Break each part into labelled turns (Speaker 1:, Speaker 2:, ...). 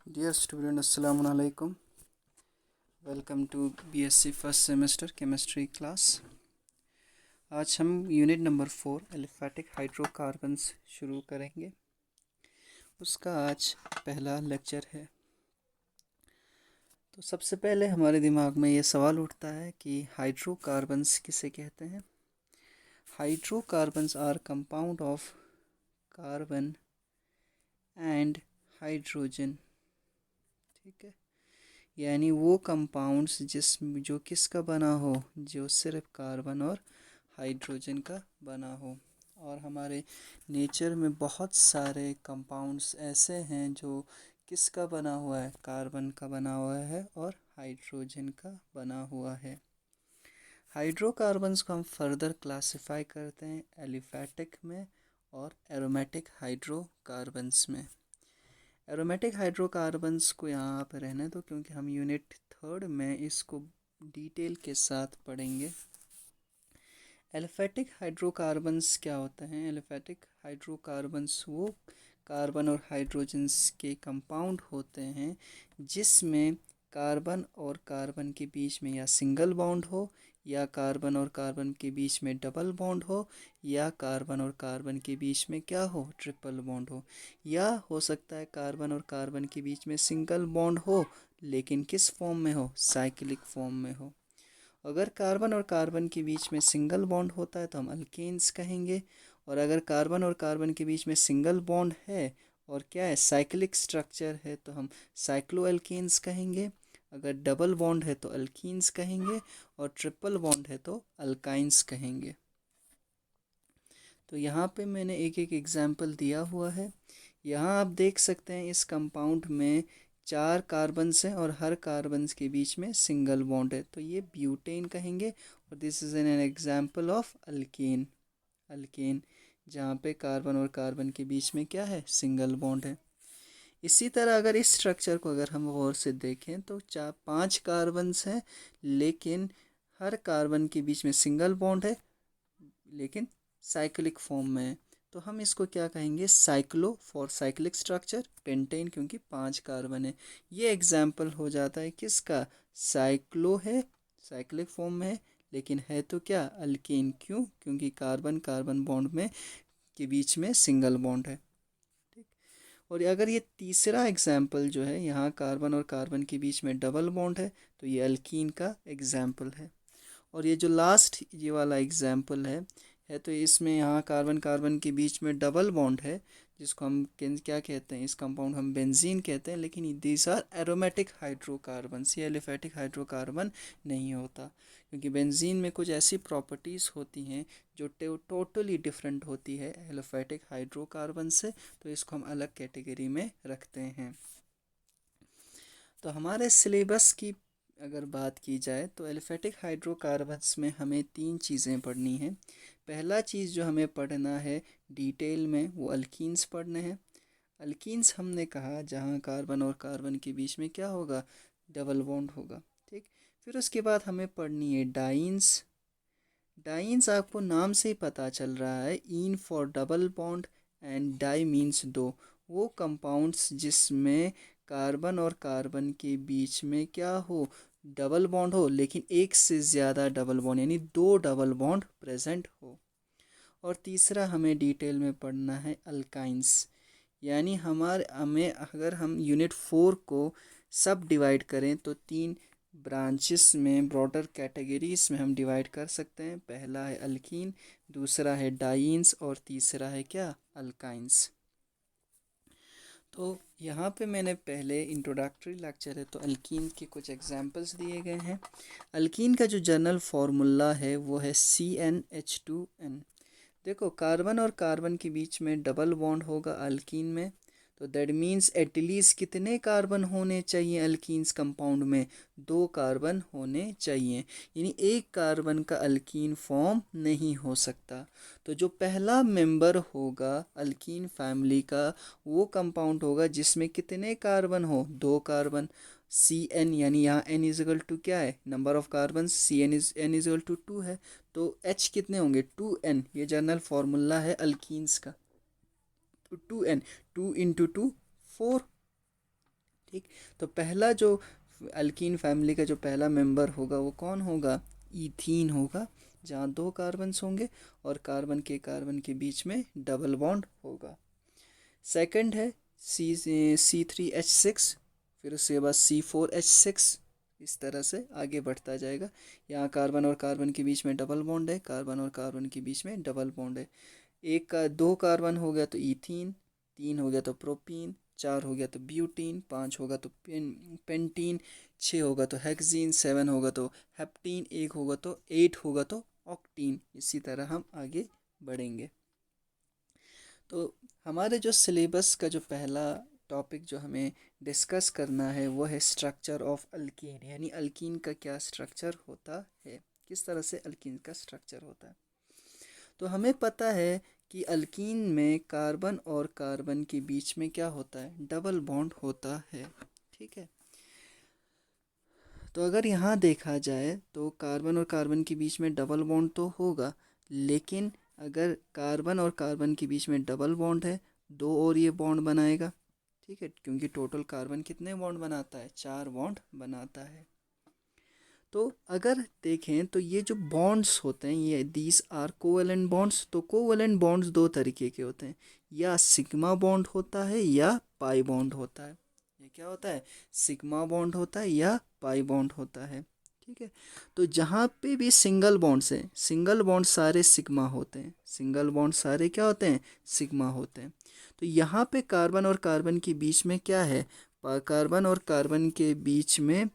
Speaker 1: Dear student, Assalamu alaikum. Welcome to BSc first semester chemistry class. आज हम unit number 4 aliphatic hydrocarbons शुरू करेंगे। उसका आज पहला लेक्चर है। तो सबसे पहले हमारे दिमाग में ये सवाल उठता है कि हाइड्रोकार्बन्स किसे कहते हैं। Hydrocarbons are compound of carbon and hydrogen. ठीक है, यानी वो कंपाउंड्स जो किसका बना हो, जो सिर्फ कार्बन और हाइड्रोजन का बना हो। और हमारे नेचर में बहुत सारे कंपाउंड्स ऐसे हैं जो किसका बना हुआ है, कार्बन का बना हुआ है और हाइड्रोजन का बना हुआ है। हाइड्रोकार्बन्स को हम फर्दर क्लासिफाई करते हैं एलिफेटिक में और एरोमेटिक हाइड्रोकार्बन्स में। एरोमेटिक हाइड्रोकार्बन्स को यहाँ पर रहने दो क्योंकि हम यूनिट 3 में इसको डिटेल के साथ पढ़ेंगे। एलिफेटिक हाइड्रोकार्बन्स क्या होते हैं? एलिफेटिक हाइड्रोकार्बन्स वो कार्बन और हाइड्रोजन्स के कंपाउंड होते हैं जिसमें कार्बन और कार्बन के बीच में या सिंगल बॉन्ड हो, या कार्बन और कार्बन के बीच में डबल बॉन्ड हो, या कार्बन और कार्बन के बीच में क्या हो, ट्रिपल बॉन्ड हो, या हो सकता है कार्बन और कार्बन के बीच में सिंगल बॉन्ड हो लेकिन किस फॉर्म में हो, साइक्लिक फॉर्म में हो। अगर कार्बन और कार्बन के बीच में सिंगल बॉन्ड होता है तो हम अल्केन्स कहेंगे, और अगर कार्बन और कार्बन के बीच में सिंगल बॉन्ड है और क्या है, साइक्लिक स्ट्रक्चर है, तो हम साइक्लोएल्केन्स कहेंगे। अगर डबल बॉन्ड है तो अल्कीन्स कहेंगे, और ट्रिपल बॉन्ड है तो अल्काइंस कहेंगे। तो यहाँ पे मैंने एक एक एग्जाम्पल दिया हुआ है। यहाँ आप देख सकते हैं इस कंपाउंड में 4 कार्बन्स हैं और हर कार्बन्स के बीच में सिंगल बॉन्ड है, तो ये ब्यूटेन कहेंगे। और this is an example of alkane. Alkane जहाँ पे कार्बन और कार्बन के बीच में क्या है, सिंगल बॉन्ड है। इसी तरह अगर इस स्ट्रक्चर को अगर हम गौर से देखें तो 5 कार्बन्स हैं लेकिन हर कार्बन के बीच में सिंगल बॉन्ड है लेकिन साइक्लिक फॉर्म में है, तो हम इसको क्या कहेंगे, cyclo for cyclic structure, pentane क्योंकि 5 कार्बन है। ये एग्जाम्पल हो जाता है किसका, साइक्लो है, साइक्लिक फॉर्म में है लेकिन है तो क्या, अल्केन। क्यों? क्योंकि कार्बन कार्बन बॉन्ड में के बीच में सिंगल बॉन्ड है। ठीक। और अगर ये तीसरा एग्जाम्पल जो है, यहाँ कार्बन और कार्बन के बीच में डबल बॉन्ड है, तो ये अल्कीन का एग्जाम्पल है। और ये जो लास्ट ये वाला एग्जाम्पल है तो इसमें यहाँ कार्बन कार्बन के बीच में डबल बॉन्ड है जिसको हम क्या कहते हैं, इस कंपाउंड हम बेंजीन कहते हैं, लेकिन दीज आर एरोमेटिक हाइड्रोकार्बन्स। ये एलिफेटिक हाइड्रोकार्बन नहीं होता क्योंकि बेंजीन में कुछ ऐसी प्रॉपर्टीज़ होती हैं जो टोटली डिफरेंट होती है एलिफेटिक हाइड्रोकार्बन से, तो इसको हम अलग कैटेगरी में रखते हैं। तो हमारे सिलेबस की अगर बात की जाए तो एलिफेटिक हाइड्रोकार्बन्स में हमें 3 चीज़ें पढ़नी हैं। पहला चीज़ जो हमें पढ़ना है डिटेल में वो अल्कीन्स पढ़ने हैं। अल्कीन्स हमने कहा जहाँ कार्बन और कार्बन के बीच में क्या होगा, डबल बॉन्ड होगा। ठीक। फिर उसके बाद हमें पढ़नी है डाइन्स। डाइन्स आपको नाम से ही पता चल रहा है, ene for double bond and di means दो। वो कंपाउंड्स जिसमें कार्बन और कार्बन के बीच में क्या हो, डबल बॉन्ड हो लेकिन एक से ज़्यादा डबल बॉन्ड यानी 2 डबल बॉन्ड प्रेजेंट हो। और तीसरा हमें डिटेल में पढ़ना है अल्काइंस, यानी हमें अगर हम यूनिट 4 को सब डिवाइड करें तो 3 ब्रांचेस में, ब्रॉडर कैटेगरीज में हम डिवाइड कर सकते हैं। पहला है अल्कीन, दूसरा है डाइन्स और तीसरा है क्या, अल्काइंस। तो यहाँ पे मैंने पहले इंट्रोडक्टरी लेक्चर है तो अल्कीन के कुछ एग्जांपल्स दिए गए हैं। अल्कीन का जो जनरल फार्मूला है वो है CnH2n। देखो कार्बन और कार्बन के बीच में डबल बॉन्ड होगा अल्कीन में, तो दैट मीन्स एटलीस्ट कितने कार्बन होने चाहिए अल्कीन्स कंपाउंड में, 2 कार्बन होने चाहिए, यानी एक कार्बन का अल्कीन फॉर्म नहीं हो सकता। तो जो पहला मेंबर होगा अल्कीन फैमिली का वो कंपाउंड होगा जिसमें कितने कार्बन हो, 2 कार्बन। Cn यानी यहाँ n इजिकल टू क्या है, number of carbon, n equal to 2 है, तो H कितने होंगे, 2n। ये जनरल फार्मूला है अल्कीन्स का, तो 2n, 2 इंटू 2 4। ठीक, तो पहला जो अल्कीन फैमिली का जो पहला मेंबर होगा वो कौन होगा, ईथीन होगा, जहाँ 2 कार्बन्स होंगे और कार्बन के बीच में डबल बॉन्ड होगा। सेकंड है C3H6, फिर उसके बाद C4H6, इस तरह से आगे बढ़ता जाएगा। यहाँ कार्बन और कार्बन के बीच में डबल बॉन्ड है, कार्बन और कार्बन के बीच में डबल बॉन्ड है। एक का 2 कार्बन हो गया तो ईथीन, 3 हो गया तो प्रोपीन, 4 हो गया तो ब्यूटीन, 5 होगा तो पेंटीन, 6 होगा तो हेक्सीन, 7 होगा तो हेप्टीन, 1 होगा तो 8 होगा तो ऑक्टीन। इसी तरह हम आगे बढ़ेंगे। तो हमारे जो सिलेबस का जो पहला टॉपिक जो हमें डिस्कस करना है वो है स्ट्रक्चर ऑफ अल्कीन, यानी अल्कीन का क्या स्ट्रक्चर होता है, किस तरह से अल्कीन का स्ट्रक्चर होता है। तो हमें पता है कि अल्कीन में कार्बन और कार्बन के बीच में क्या होता है, डबल बॉन्ड होता है। ठीक है, तो अगर यहाँ देखा जाए तो कार्बन और कार्बन के बीच में डबल बॉन्ड तो होगा, लेकिन अगर कार्बन और कार्बन के बीच में डबल बॉन्ड है, 2 और ये बॉन्ड बनाएगा। ठीक है, क्योंकि टोटल कार्बन कितने बॉन्ड बनाता है, 4 बॉन्ड बनाता है। तो अगर देखें तो ये जो बॉन्ड्स होते हैं ये दीज आर कोवेलेंट बॉन्ड्स। तो कोवेलेंट बॉन्ड्स 2 तरीके के होते हैं, या सिग्मा बॉन्ड होता है या पाई बॉन्ड होता है। ये क्या होता है, सिग्मा बॉन्ड होता है या पाई बॉन्ड होता है। ठीक है, तो जहाँ पे भी सिंगल बॉन्ड्स हैं, सिंगल बॉन्ड सारे सिग्मा होते हैं, सिंगल बॉन्ड सारे क्या होते हैं, सिग्मा होते हैं। तो यहाँ पे कार्बन और कार्बन के बीच में क्या है, कार्बन और कार्बन के बीच में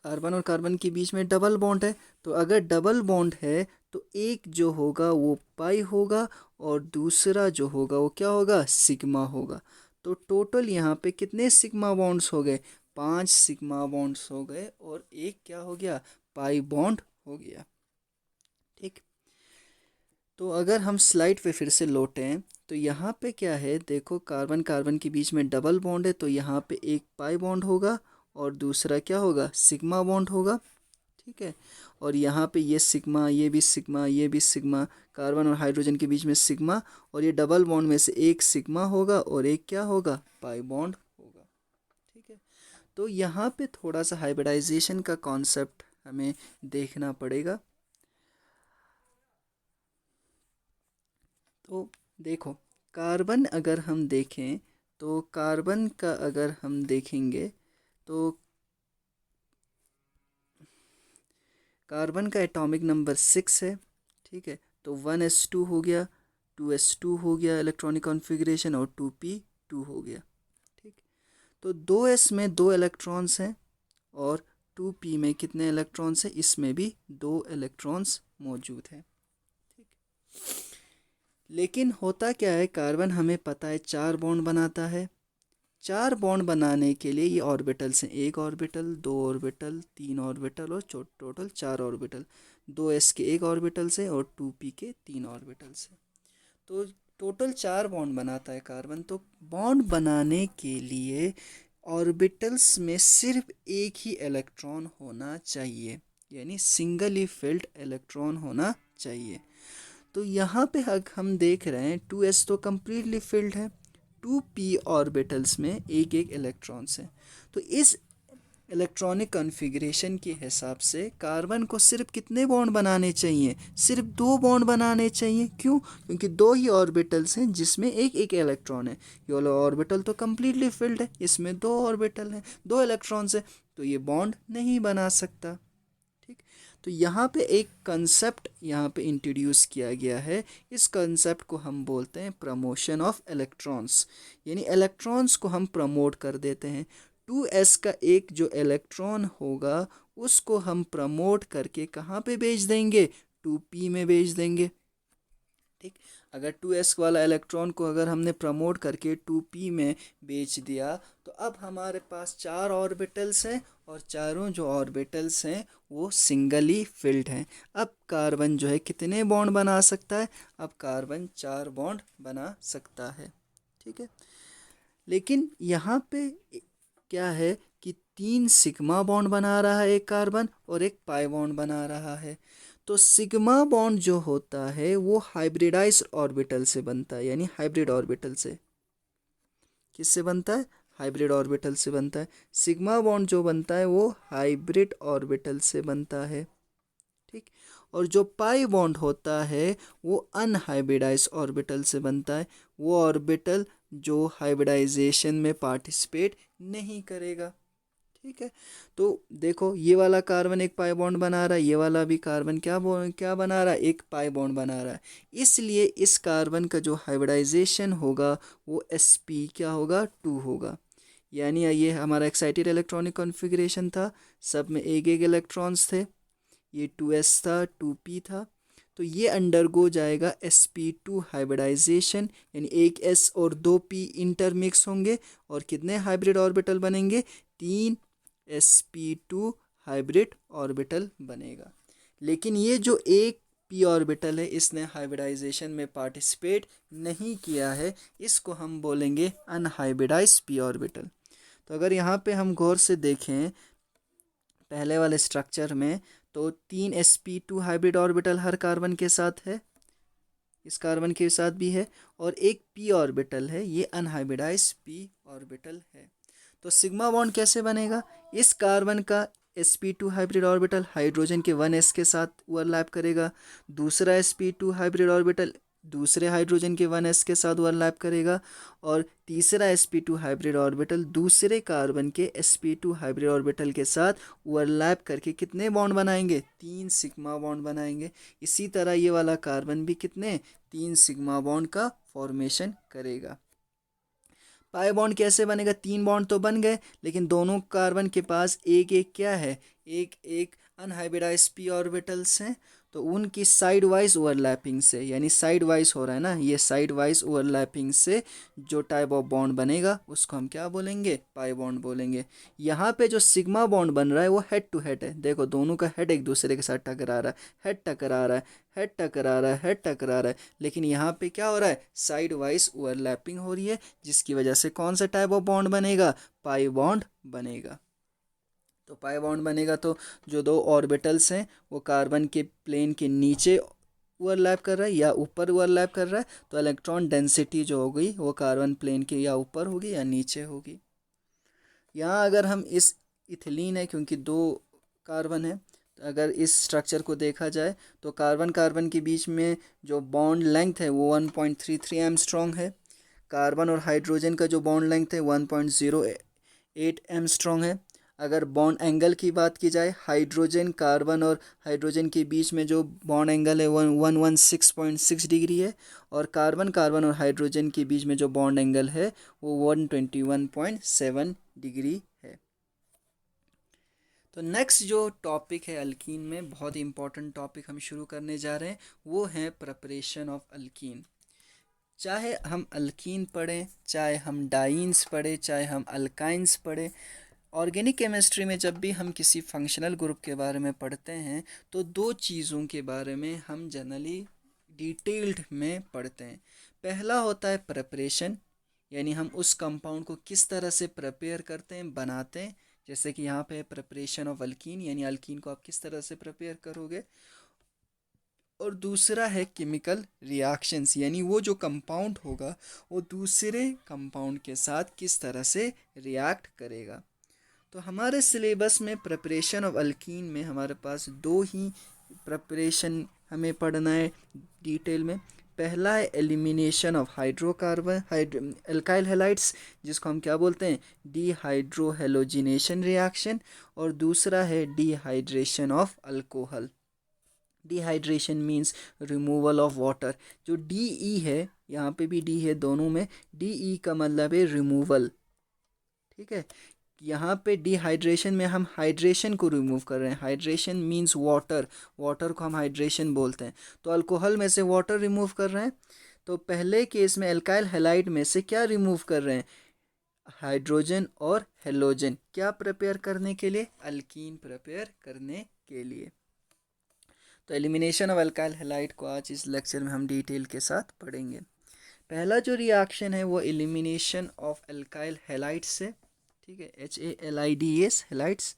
Speaker 1: कार्बन और कार्बन के बीच में डबल बॉन्ड है। तो अगर डबल बॉन्ड है तो एक जो होगा वो पाई होगा और दूसरा जो होगा वो क्या होगा, सिग्मा होगा। तो टोटल यहाँ पे कितने सिग्मा बॉन्ड्स हो गए, 5 सिग्मा बॉन्ड्स हो गए और एक क्या हो गया, पाई बॉन्ड हो गया। ठीक, तो अगर हम स्लाइड पे फिर से लौटें तो यहाँ पे क्या है, देखो कार्बन कार्बन के बीच में डबल बॉन्ड है, तो यहाँ पे एक पाई बॉन्ड होगा और दूसरा क्या होगा, सिग्मा बॉन्ड होगा। ठीक है, और यहाँ पे ये सिग्मा, ये भी सिग्मा, ये भी सिग्मा, कार्बन और हाइड्रोजन के बीच में सिग्मा, और ये डबल बॉन्ड में से एक सिग्मा होगा और एक क्या होगा, पाई बॉन्ड होगा। ठीक है, तो यहाँ पे थोड़ा सा हाइब्रिडाइजेशन का कॉन्सेप्ट हमें देखना पड़ेगा। तो देखो, कार्बन अगर हम देखें तो कार्बन का अगर हम देखेंगे तो कार्बन का एटॉमिक नंबर 6 है। ठीक है, तो 1s2 हो गया, 2s2 हो गया इलेक्ट्रॉनिक कॉन्फ़िगरेशन, और 2p2 हो गया। ठीक, तो 2s में 2 इलेक्ट्रॉन्स हैं और 2p में कितने इलेक्ट्रॉन्स हैं, इसमें भी 2 इलेक्ट्रॉन्स मौजूद हैं। ठीक, लेकिन होता क्या है, कार्बन हमें पता है 4 बॉन्ड बनाता है। 4 बॉन्ड बनाने के लिए ये ऑर्बिटल्स हैं, 1 ऑर्बिटल, 2 ऑर्बिटल, 3 ऑर्बिटल और टोटल 4 ऑर्बिटल। 2s के 1 ऑर्बिटल से और 2p के 3 ऑर्बिटल से, तो टोटल 4 बॉन्ड बनाता है कार्बन। तो बॉन्ड बनाने के लिए ऑर्बिटल्स में सिर्फ एक ही इलेक्ट्रॉन होना चाहिए, यानी सिंगली फिल्ड इलेक्ट्रॉन होना चाहिए। तो यहाँ पे हम देख रहे हैं 2s तो कम्प्लीटली फिल्ड है, 2p ऑर्बिटल्स में एक एक इलेक्ट्रॉन्स हैं। तो इस इलेक्ट्रॉनिक कॉन्फ़िगरेशन के हिसाब से कार्बन को सिर्फ कितने बॉन्ड बनाने चाहिए, सिर्फ 2 बॉन्ड बनाने चाहिए। क्यों, क्योंकि 2 ही ऑर्बिटल्स हैं जिसमें एक एक इलेक्ट्रॉन है। ये वाला ऑर्बिटल तो कम्प्लीटली फिल्ड है, इसमें 2 ऑर्बिटल हैं, 2 इलेक्ट्रॉन्स हैं, तो ये बॉन्ड नहीं बना सकता। ठीक, तो यहाँ पे एक कंसेप्ट यहाँ पे इंट्रोड्यूस किया गया है, इस कंसेप्ट को हम बोलते हैं प्रमोशन ऑफ इलेक्ट्रॉन्स, यानी इलेक्ट्रॉन्स को हम प्रमोट कर देते हैं। 2s का एक जो इलेक्ट्रॉन होगा उसको हम प्रमोट करके कहाँ पे भेज देंगे, 2p में भेज देंगे। ठीक, अगर 2s वाला इलेक्ट्रॉन को अगर हमने प्रमोट करके 2p में बेच दिया तो अब हमारे पास 4 ऑर्बिटल्स हैं और चारों जो ऑर्बिटल्स हैं वो सिंगली फिल्ड हैं। अब कार्बन जो है कितने बॉन्ड बना सकता है, अब कार्बन 4 बॉन्ड बना सकता है। ठीक है, लेकिन यहाँ पे क्या है कि 3 सिग्मा बॉन्ड बना रहा है एक कार्बन और एक पाई बॉन्ड बना रहा है। तो सिग्मा बॉन्ड जो होता है वो हाइब्रिडाइज्ड ऑर्बिटल से बनता है, यानी हाइब्रिड ऑर्बिटल से। किससे बनता है, हाइब्रिड ऑर्बिटल से बनता है। सिग्मा बॉन्ड जो बनता है वो हाइब्रिड ऑर्बिटल से बनता है, ठीक। और जो पाई बॉन्ड होता है वो अनहाइब्रिडाइज ऑर्बिटल से बनता है, वो ऑर्बिटल जो हाइब्रिडाइजेशन में पार्टिसिपेट नहीं करेगा, ठीक है। तो देखो ये वाला कार्बन एक पाई बॉन्ड बना रहा है, ये वाला भी कार्बन क्या बना रहा है, एक पाई बॉन्ड बना रहा है। इसलिए इस कार्बन का जो हाइब्रिडाइजेशन होगा वो sp क्या होगा, 2 होगा। यानी ये हमारा एक्साइटेड इलेक्ट्रॉनिक कॉन्फ़िगरेशन था, सब में एक एक इलेक्ट्रॉन्स थे, ये 2s था, 2p था। तो ये अंडरगो जाएगा sp2 हाइब्रिडाइजेशन, यानी एक s और 2p इंटरमिक्स होंगे और कितने हाइब्रिड ऑर्बिटल बनेंगे, 3 sp2 हाइब्रिड ऑर्बिटल बनेगा। लेकिन ये जो एक p ऑर्बिटल है इसने हाइब्रिडाइजेशन में पार्टिसिपेट नहीं किया है, इसको हम बोलेंगे अनहाइब्रिडाइज p ऑर्बिटल। तो अगर यहाँ पे हम गौर से देखें पहले वाले स्ट्रक्चर में, तो 3 sp2 हाइब्रिड ऑर्बिटल हर कार्बन के साथ है, इस कार्बन के साथ भी है, और एक p ऑर्बिटल है, ये अनहाइब्रिडाइज p ऑर्बिटल है। तो सिग्मा बॉन्ड कैसे बनेगा, इस कार्बन का sp2 हाइब्रिड ऑर्बिटल हाइड्रोजन के 1s के साथ ओवरलैप करेगा, दूसरा sp2 हाइब्रिड ऑर्बिटल दूसरे हाइड्रोजन के 1s के साथ ओवरलैप करेगा, और तीसरा sp2 हाइब्रिड ऑर्बिटल दूसरे कार्बन के sp2 हाइब्रिड ऑर्बिटल के साथ ओवरलैप करके कितने बॉन्ड बनाएंगे, 3 सिग्मा बॉन्ड बनाएंगे। इसी तरह ये वाला कार्बन भी कितने, 3 सिग्मा बॉन्ड का फॉर्मेशन करेगा। पाई बॉन्ड कैसे बनेगा, 3 बॉन्ड तो बन गए, लेकिन दोनों कार्बन के पास एक एक क्या है, एक एक अनहाइब्रिडाइज p ऑर्बिटल्स हैं, तो उनकी साइड वाइज ओवरलैपिंग से, यानी साइड वाइज हो रहा है ना, ये साइड वाइज ओवरलैपिंग से जो टाइप ऑफ बॉन्ड बनेगा उसको हम क्या बोलेंगे, पाई बॉन्ड बोलेंगे। यहाँ पे जो सिग्मा बॉन्ड बन रहा है वो हेड टू हेड है, देखो दोनों का हेड एक दूसरे के साथ टकरा रहा है, हेड टकरा रहा है, हेड टकरा रहा है, हेड टकरा रहा है, लेकिन यहाँ पे क्या हो रहा है, साइड वाइज ओवरलैपिंग हो रही है, जिसकी वजह से कौन सा टाइप ऑफ बॉन्ड बनेगा, पाई बॉन्ड बनेगा। तो पाई बॉन्ड बनेगा तो जो दो ऑर्बिटल्स हैं वो कार्बन के प्लेन के नीचे ओवरलैप कर रहा है या ऊपर ओवरलैप कर रहा है, तो इलेक्ट्रॉन डेंसिटी जो होगी वो कार्बन प्लेन के या ऊपर होगी या नीचे होगी। यहाँ अगर हम इस इथिलीन है, क्योंकि 2 कार्बन है, तो अगर इस स्ट्रक्चर को देखा जाए तो कार्बन कार्बन के बीच में जो बॉन्ड लेंथ है वो 1.33 एमस्ट्रॉन्ग है, कार्बन और हाइड्रोजन का जो बॉन्ड लेंथ है 1.08 एमस्ट्रॉन्ग है। अगर बॉन्ड एंगल की बात की जाए, हाइड्रोजन कार्बन और हाइड्रोजन के बीच में जो बॉन्ड एंगल है 116.6 डिग्री है, और कार्बन कार्बन और हाइड्रोजन के बीच में जो बॉन्ड एंगल है वो 121.7 डिग्री है। तो नेक्स्ट जो टॉपिक है अल्कीन में, बहुत ही इंपॉर्टेंट टॉपिक हम शुरू करने जा रहे हैं, वो है प्रिपरेशन ऑफ अल्कीन। चाहे हम अल्कीन पढ़ें, चाहे हम डाइन्स पढ़ें, चाहे हम अल्काइंस पढ़ें, ऑर्गेनिक केमिस्ट्री में जब भी हम किसी फंक्शनल ग्रुप के बारे में पढ़ते हैं तो 2 चीज़ों के बारे में हम जनरली डिटेल्ड में पढ़ते हैं। पहला होता है प्रिपरेशन, यानी हम उस कंपाउंड को किस तरह से प्रिपेयर करते हैं, बनाते हैं, जैसे कि यहाँ पे प्रिपरेशन ऑफ अल्कीन, यानी अल्कीन को आप किस तरह से प्रिपेयर करोगे। और दूसरा है केमिकल रिएक्शंस, यानी वो जो कंपाउंड होगा वो दूसरे कंपाउंड के साथ किस तरह से रिएक्ट करेगा। तो हमारे सिलेबस में प्रिपरेशन ऑफ अल्कीन में हमारे पास 2 ही प्रिपरेशन हमें पढ़ना है डिटेल में। पहला है elimination of hydrocarbon alkyl halides, जिसको हम क्या बोलते हैं, डीहाइड्रोहेलोजिनेशन रिएक्शन, और दूसरा है dehydration of alcohol. Dehydration means removal of water. जो डी है, यहाँ पे भी डी है दोनों में, डी का मतलब है रिमूवल, ठीक है। यहाँ पे डिहाइड्रेशन में हम हाइड्रेशन को रिमूव कर रहे हैं, हाइड्रेशन मींस वाटर, वाटर को हम हाइड्रेशन बोलते हैं। तो अल्कोहल में से वाटर रिमूव कर रहे हैं, तो पहले केस में एल्काइल हैलाइड में से क्या रिमूव कर रहे हैं, हाइड्रोजन और हेलोजन, क्या प्रिपेयर करने के लिए, अल्कीन प्रिपेयर करने के लिए। तो एलिमिनेशन ऑफ अल्काइल हैलाइड को आज इस लेक्चर में हम डिटेल के साथ पढ़ेंगे। पहला जो रिएक्शन है वो एलिमिनेशन ऑफ अल्काइल हैलाइड से, ठीक है, HALIDS हैलाइड्स,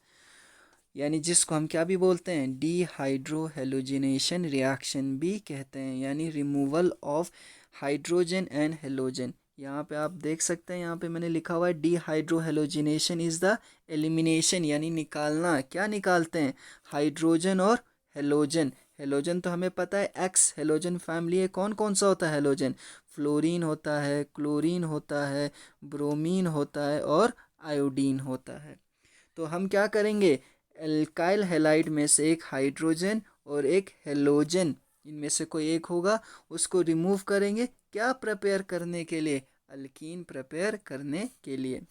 Speaker 1: यानी जिसको हम क्या भी बोलते हैं, डीहाइड्रोहेलोजिनेशन रिएक्शन भी कहते हैं, यानी removal of hydrogen and halogen, यहाँ पे आप देख सकते हैं, यहाँ पे मैंने लिखा हुआ है डिहाइड्रोहेलोजिनेशन इज़ द एलिमिनेशन, यानी निकालना। क्या निकालते हैं? हाइड्रोजन और हेलोजन। हेलोजन तो हमें पता है एक्स हेलोजन फैमिली है। कौन कौन सा होता है हेलोजन? फ्लोरीन होता है, क्लोरीन होता है, ब्रोमीन होता है और आयोडीन होता है। तो हम क्या करेंगे? एल्काइल हैलाइड में से एक हाइड्रोजन और एक हेलोजन, इनमें से कोई एक होगा, उसको रिमूव करेंगे। क्या प्रिपेयर करने के लिए? अल्कीन प्रिपेयर करने के लिए।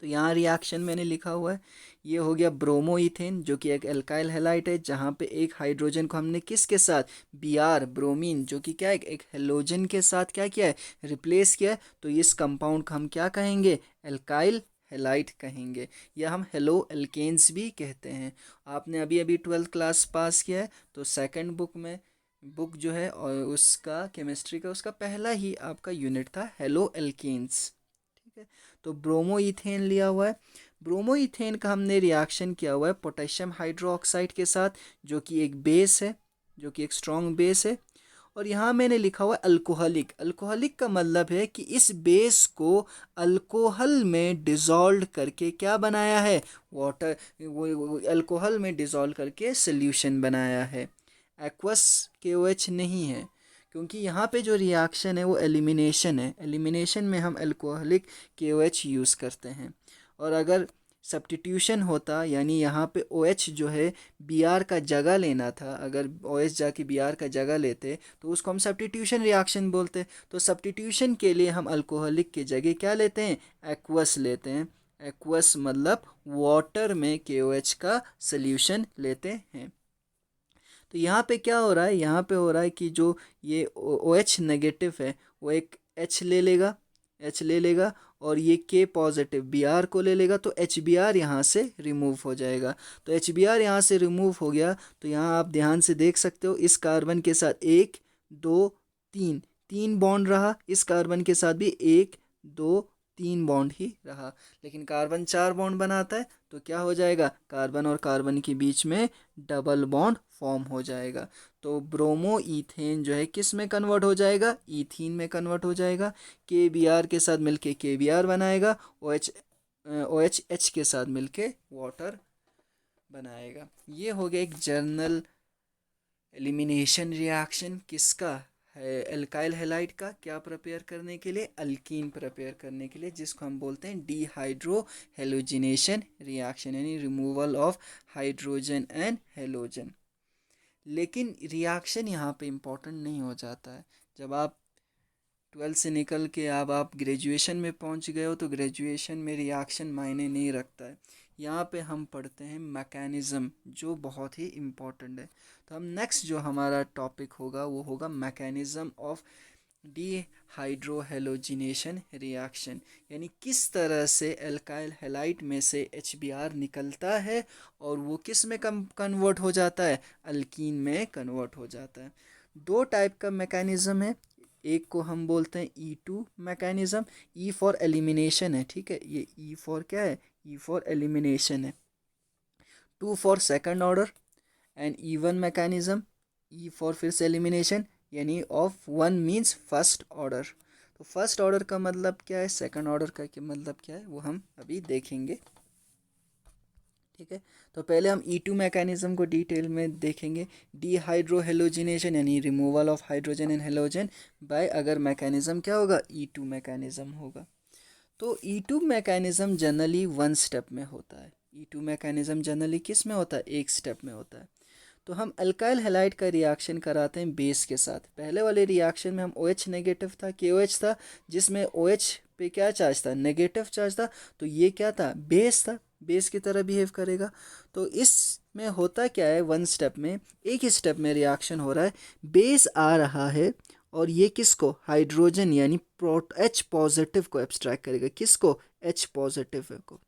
Speaker 1: तो यहाँ रिएक्शन मैंने लिखा हुआ है, ये हो गया ब्रोमो इथेन जो कि एक एल्काइल हैलाइड है, जहाँ पे एक हाइड्रोजन को हमने किसके साथ? Br ब्रोमीन जो कि क्या है, एक हेलोजन के साथ क्या किया है? रिप्लेस किया है। तो इस कंपाउंड को हम क्या कहेंगे? एल्काइल हैलाइड कहेंगे, या हम हेलो एल्केन्स भी कहते हैं। आपने अभी अभी 12th क्लास पास किया है, तो सेकंड बुक जो है और उसका केमिस्ट्री का उसका पहला ही आपका यूनिट था हेलो एल्केन्स। ठीक है, तो ब्रोमो इथेन लिया हुआ है। ब्रोमो इथेन का हमने रिएक्शन किया हुआ है पोटेशियम हाइड्रोक्साइड के साथ, जो कि एक बेस है, जो कि एक स्ट्रॉन्ग बेस है। और यहाँ मैंने लिखा हुआ है अल्कोहलिक। अल्कोहलिक का मतलब है कि इस बेस को अल्कोहल में डिसॉल्व करके क्या बनाया है? वाटर, वो अल्कोहल में डिसॉल्व करके सोल्यूशन बनाया है। एक्वस KOH नहीं है, क्योंकि यहाँ पे जो रिएक्शन है वो एलिमिनेशन है। एलिमिनेशन में हम अल्कोहलिक KOH यूज़ करते हैं। और अगर सब्स्टिट्यूशन होता, यानी यहाँ पे OH जो है Br का जगह लेना था, अगर OH जाके Br का जगह लेते तो उसको हम सब्स्टिट्यूशन रिएक्शन बोलते। तो सब्स्टिट्यूशन के लिए हम अल्कोहलिक की जगह क्या लेते हैं? एक्वस लेते हैं। एक्वस मतलब वाटर में KOH का सल्यूशन लेते हैं। तो यहाँ पे क्या हो रहा है? यहाँ पे हो रहा है कि जो ये OH नेगेटिव है वो एक H ले लेगा, H ले लेगा, और ये K पॉजिटिव Br को ले लेगा, तो HBr यहाँ से रिमूव हो जाएगा। तो HBr यहाँ से रिमूव हो गया। तो यहाँ आप ध्यान से देख सकते हो, इस कार्बन के साथ 1 2 3 3 बॉन्ड रहा, इस कार्बन के साथ भी 1 2 3 बॉन्ड ही रहा। लेकिन कार्बन 4 बॉन्ड बनाता है, तो क्या हो जाएगा? कार्बन और कार्बन के बीच में डबल बॉन्ड फॉर्म हो जाएगा। तो ब्रोमो इथेन जो है किस में कन्वर्ट हो जाएगा? इथीन में कन्वर्ट हो जाएगा। KBr के साथ मिलके KBr बनाएगा, OH H के साथ मिलके वाटर बनाएगा। ये हो गया एक जर्नल एलिमिनेशन रिएक्शन किसका? एल्काइल हैलाइड का। क्या प्रिपेयर करने के लिए? अल्कीन प्रिपेयर करने के लिए, जिसको हम बोलते हैं डिहाइड्रो हेलोजिनेशन रिएक्शन, यानी removal of hydrogen and halogen. लेकिन रिएक्शन यहाँ पे इम्पोर्टेंट नहीं हो जाता है। जब आप 12 से निकल के अब आप ग्रेजुएशन में पहुँच गए हो, तो ग्रेजुएशन में रिएक्शन मायने नहीं रखता है। यहाँ पे हम पढ़ते हैं मैकेनिज़्म, जो बहुत ही इम्पोर्टेंट है। तो हम नेक्स्ट जो हमारा टॉपिक होगा वो होगा मैकेनिज़्म ऑफ डिहाइड्रोहेलोजिनेशन रिएक्शन, यानी किस तरह से एल्काइल हैलाइड में से HBr निकलता है और वो किस में कन्वर्ट हो जाता है? अल्कीन में कन्वर्ट हो जाता है। दो टाइप का मैकेनिज़्म है, एक को हम बोलते हैं E2 mechanism, E for elimination है, ठीक है, ये E फॉर क्या है? E फॉर एलिमिनेशन है। 2 for second order and E1 mechanism, E for फिर से एलिमिनेशन, यानी ऑफ 1 मीन्स फर्स्ट ऑर्डर। तो फर्स्ट ऑर्डर का मतलब क्या है, सेकंड ऑर्डर का क्या मतलब क्या है, वो हम अभी देखेंगे। ठीक है, तो पहले हम E2 मैकेनिज़्म को डिटेल में देखेंगे। डिहाइड्रोहेलोजिनेशन यानी removal of hydrogen and halogen by, अगर मैकेनिज़्म क्या होगा? E2 मैकेनिज़्म होगा। तो E2 मैकेनिज़्म जनरली 1 स्टेप में होता है। E2 मैकेनिज़्म जनरली किस में होता है? 1 स्टेप में होता है। तो हम अल्काइल हैलाइड का रिएक्शन कराते हैं बेस के साथ। पहले वाले रिएक्शन में हम OH नेगेटिव था, KOH था, जिसमें OH पे क्या चार्ज था? नेगेटिव चार्ज था। तो ये क्या था? बेस था, बेस की तरह बिहेव करेगा। तो इसमें होता क्या है? 1 स्टेप में, एक ही स्टेप में रिएक्शन हो रहा है। बेस आ रहा है और ये किसको? हाइड्रोजन यानी H पॉजिटिव को एब्स्ट्रैक्ट करेगा। किसको? H पॉजिटिव को।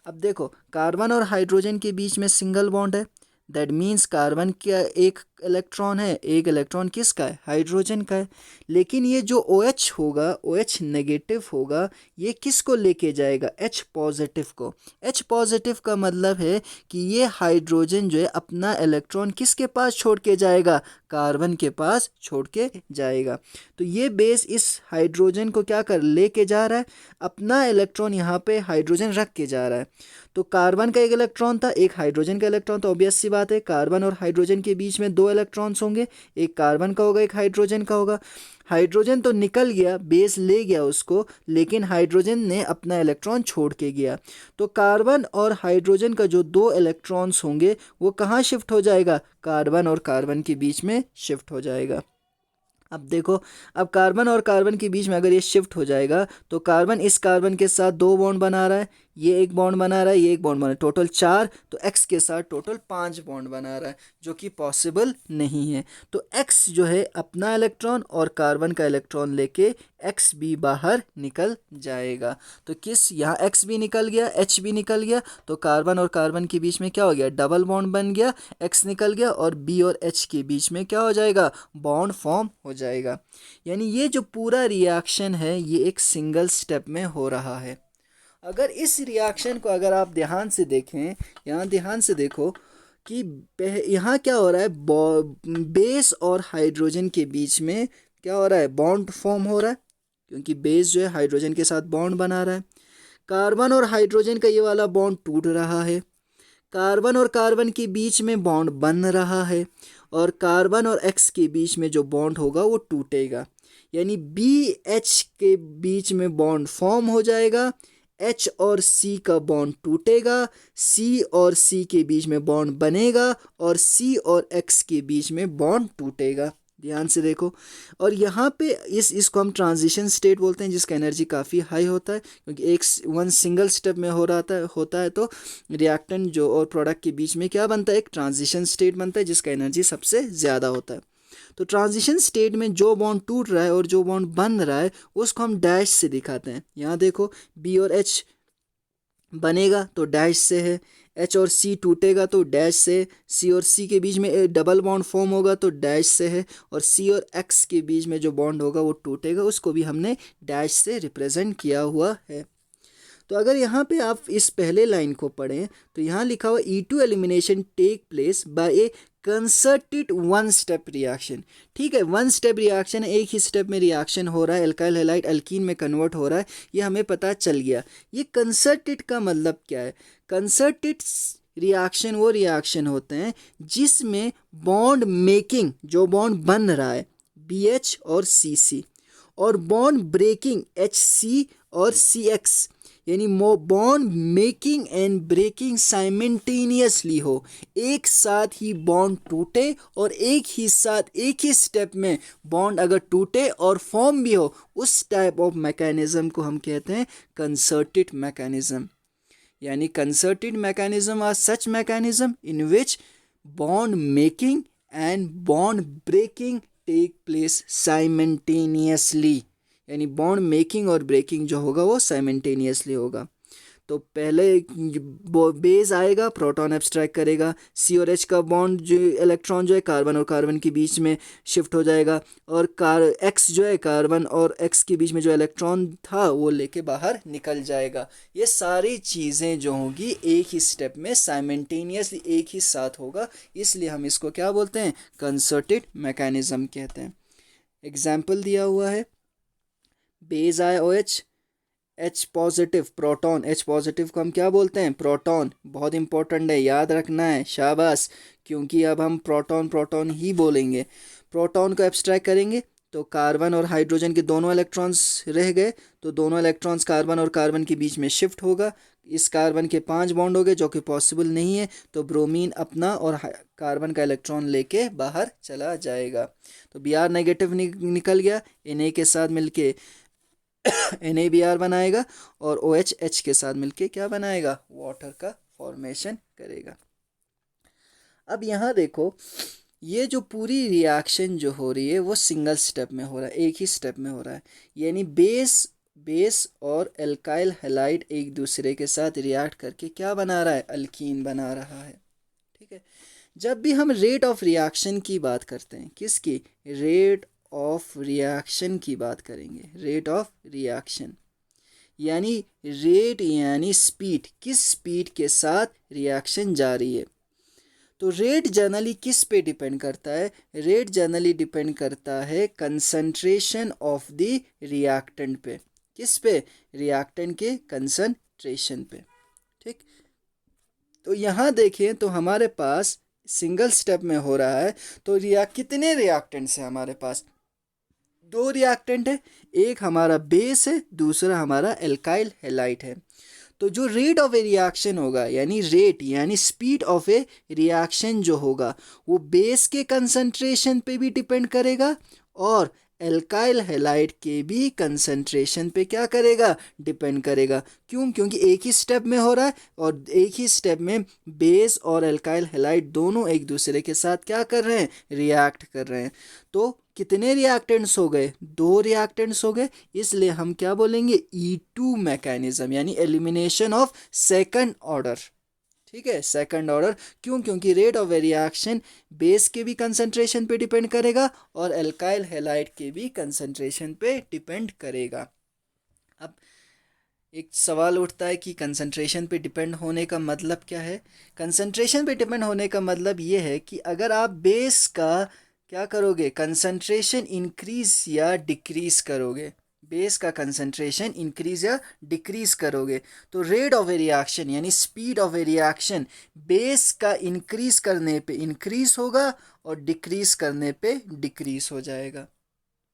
Speaker 1: अब देखो, कार्बन और हाइड्रोजन के बीच में सिंगल बॉन्ड है, दैट मीन्स कार्बन का एक इलेक्ट्रॉन है, एक इलेक्ट्रॉन किसका है, हाइड्रोजन का है। लेकिन ये जो OH होगा, OH नेगेटिव होगा, ये किसको लेके जाएगा, H पॉजिटिव को। H पॉजिटिव का मतलब है कि ये हाइड्रोजन जो है अपना इलेक्ट्रॉन किसके पास छोड़ के जाएगा, कार्बन के पास छोड़ के जाएगा। तो ये बेस इस हाइड्रोजन को क्या कर लेके जा रहा है, अपना इलेक्ट्रॉन यहाँ पे हाइड्रोजन रख के जा रहा है। तो कार्बन का एक इलेक्ट्रॉन था, एक हाइड्रोजन का इलेक्ट्रॉन, तो ऑब्वियस सी बात है कार्बन और हाइड्रोजन के बीच में 2 इलेक्ट्रॉन्स होंगे, एक कार्बन का होगा, एक हाइड्रोजन का होगा। हाइड्रोजन तो निकल गया, बेस ले गया उसको, लेकिन हाइड्रोजन ने अपना इलेक्ट्रॉन छोड़ के गया। तो कार्बन और हाइड्रोजन का जो 2 इलेक्ट्रॉन्स होंगे वो कहाँ शिफ्ट हो जाएगा, कार्बन और कार्बन के बीच में शिफ्ट हो जाएगा। अब देखो, अब कार्बन और कार्बन के बीच में अगर ये शिफ्ट हो जाएगा तो कार्बन इस कार्बन के साथ 2 बॉन्ड बना रहा है, ये एक बॉन्ड बना रहा है, ये एक बॉन्ड बना रहा है, टोटल 4। तो x के साथ टोटल 5 बॉन्ड बना रहा है, जो कि पॉसिबल नहीं है। तो x जो है अपना इलेक्ट्रॉन और कार्बन का इलेक्ट्रॉन लेके x भी बाहर निकल जाएगा। तो किस यहाँ x भी निकल गया, h भी निकल गया, तो कार्बन और कार्बन के बीच में क्या हो गया, डबल बॉन्ड बन गया, x निकल गया और b और h के बीच में क्या हो जाएगा, बॉन्ड फॉर्म हो जाएगा। यानी ये जो पूरा रिएक्शन है ये एक सिंगल स्टेप में हो रहा है। अगर इस रिएक्शन को अगर आप ध्यान से देखें, यहाँ ध्यान से देखो कि यहाँ क्या हो रहा है, बेस और हाइड्रोजन के बीच में क्या हो रहा है, बॉन्ड फॉर्म हो रहा है, क्योंकि बेस जो है हाइड्रोजन के साथ बॉन्ड बना रहा है। कार्बन और हाइड्रोजन का ये वाला बॉन्ड टूट रहा है, कार्बन और कार्बन के बीच में बॉन्ड बन रहा है, और कार्बन और एक्स के बीच में जो बॉन्ड होगा वो टूटेगा। यानी BH के बीच में बॉन्ड फॉर्म हो जाएगा, H और C का बॉन्ड टूटेगा, C और C के बीच में बॉन्ड बनेगा, और C और X के बीच में बॉन्ड टूटेगा। ध्यान से देखो, और यहाँ पे इसको हम ट्रांजिशन स्टेट बोलते हैं, जिसका एनर्जी काफ़ी हाई होता है, क्योंकि एक वन सिंगल स्टेप में होता है तो रिएक्टेंट जो और प्रोडक्ट के बीच में क्या बनता है, एक ट्रांजिशन स्टेट बनता है, जिसका एनर्जी सबसे ज़्यादा होता है। तो ट्रांजिशन स्टेट में जो बॉन्ड टूट रहा है और जो बॉन्ड बन रहा है उसको हम डैश से दिखाते हैं। यहाँ देखो, B और H बनेगा तो डैश से है, H और C टूटेगा तो डैश से, C और C के बीच में डबल बॉन्ड फॉर्म होगा तो डैश से है, और C और X के बीच में जो बॉन्ड होगा वो टूटेगा, उसको भी हमने डैश से रिप्रेजेंट किया हुआ है। तो अगर यहाँ पे आप इस पहले लाइन को पढ़ें तो यहाँ लिखा हुआ E2 elimination take place by a concerted one step reaction. ठीक है, वन स्टेप रिएक्शन है, एक ही स्टेप में रिएक्शन हो रहा है, एल्काइल हैलाइड अल्कीन में कन्वर्ट हो रहा है, ये हमें पता चल गया। ये कंसर्टेड का मतलब क्या है, कंसर्टेड रिएक्शन वो रिएक्शन होते हैं जिसमें बॉन्ड मेकिंग, जो बॉन्ड बन रहा है BH और CC, और बॉन्ड ब्रेकिंग HC और CX, यानी bond making and breaking simultaneously हो, एक साथ ही बॉन्ड टूटे और एक ही साथ एक ही स्टेप में बॉन्ड अगर टूटे और फॉर्म भी हो, उस टाइप ऑफ मैकेनिज्म को हम कहते हैं कंसर्टेड मैकेनिज्म। यानी concerted mechanism are such mechanism in which bond making and bond breaking take place simultaneously, यानी बॉन्ड मेकिंग और ब्रेकिंग जो होगा वो साइमल्टेनियसली होगा। तो पहले बेस आएगा, प्रोटॉन एब्स्ट्रैक्ट करेगा, C और H का बॉन्ड जो इलेक्ट्रॉन जो है कार्बन और कार्बन के बीच में शिफ्ट हो जाएगा, और X जो है कार्बन और X के बीच में जो इलेक्ट्रॉन था वो लेके बाहर निकल जाएगा। ये सारी चीज़ें जो होंगी एक ही स्टेप में साइमल्टेनियसली एक ही साथ होगा, इसलिए हम इसको क्या बोलते हैं, कंसर्टेड मैकेनिज्म कहते हैं। एग्जाम्पल दिया हुआ है, बेस आया OH, H positive proton, H positive को हम क्या बोलते हैं, प्रोटॉन। बहुत इंपॉर्टेंट है, याद रखना है, शाबाश, क्योंकि अब हम प्रोटॉन ही बोलेंगे। प्रोटॉन को एब्स्ट्रैक्ट करेंगे तो कार्बन और हाइड्रोजन के दोनों इलेक्ट्रॉन्स रह गए, तो दोनों इलेक्ट्रॉन्स कार्बन और कार्बन के बीच में शिफ्ट होगा, इस कार्बन के 5 बॉन्ड हो गए जो कि पॉसिबल नहीं है, तो ब्रोमीन अपना और कार्बन का इलेक्ट्रॉन लेके बाहर चला जाएगा। तो Br नेगेटिव निकल गया, Na के साथ मिलके NaBr बनाएगा, और OH H के साथ मिलके क्या बनाएगा, वाटर का फॉर्मेशन करेगा। अब यहाँ देखो, ये जो पूरी रिएक्शन जो हो रही है वो सिंगल स्टेप में हो रहा है, एक ही स्टेप में हो रहा है, यानी बेस और एल्काइल हैलाइड एक दूसरे के साथ रिएक्ट करके क्या बना रहा है, अल्कीन बना रहा है। ठीक है, जब भी हम रेट ऑफ रिएक्शन की बात करते हैं, किसकी, रेट ऑफ रिएक्शन की बात करेंगे, रेट ऑफ रिएक्शन यानी रेट यानी स्पीड, किस स्पीड के साथ रिएक्शन जारी है। तो रेट जनरली किस पे डिपेंड करता है, रेट जनरली डिपेंड करता है कंसंट्रेशन ऑफ द रिएक्टेंट पे, किस पे, रिएक्टेंट के कंसंट्रेशन पे। ठीक, तो यहाँ देखें तो हमारे पास सिंगल स्टेप में हो रहा है, तो कितने रिएक्टेंट्स हैं हमारे पास, दो रिएक्टेंट है, एक हमारा बेस है, दूसरा हमारा एल्काइल हैलाइड है। तो जो रेट ऑफ ए रिएक्शन होगा यानी रेट यानी स्पीड ऑफ ए रिएक्शन जो होगा वो बेस के कंसंट्रेशन पे भी डिपेंड करेगा और एल्काइल हैलाइड के भी कंसंट्रेशन पे क्या करेगा, डिपेंड करेगा। क्यों, क्योंकि एक ही स्टेप में हो रहा है और एक ही स्टेप में बेस और एल्काइल हैलाइड दोनों एक दूसरे के साथ क्या कर रहे हैं, रिएक्ट कर रहे हैं। तो कितने रिएक्टेंट्स हो गए, दो रिएक्टेंट्स हो गए, इसलिए हम क्या बोलेंगे, E2 मैकेनिज्म यानी एलिमिनेशन ऑफ सेकंड ऑर्डर। ठीक है, सेकंड ऑर्डर, क्यों, क्योंकि रेट ऑफ रिएक्शन बेस के भी कंसंट्रेशन पे डिपेंड करेगा और एल्काइल हैलाइड के भी कंसंट्रेशन पे डिपेंड करेगा। अब एक सवाल उठता है कि कंसंट्रेशन पे डिपेंड होने का मतलब क्या है। कंसंट्रेशन पे डिपेंड होने का मतलब ये है कि अगर आप बेस का क्या करोगे, कंसंट्रेशन इंक्रीज या डिक्रीज करोगे, बेस का कंसंट्रेशन इंक्रीज या डिक्रीज करोगे, तो रेट ऑफ ए रिएक्शन यानी speed of A reaction base का इंक्रीज करने पे इंक्रीज होगा और डिक्रीज करने पे डिक्रीज हो जाएगा।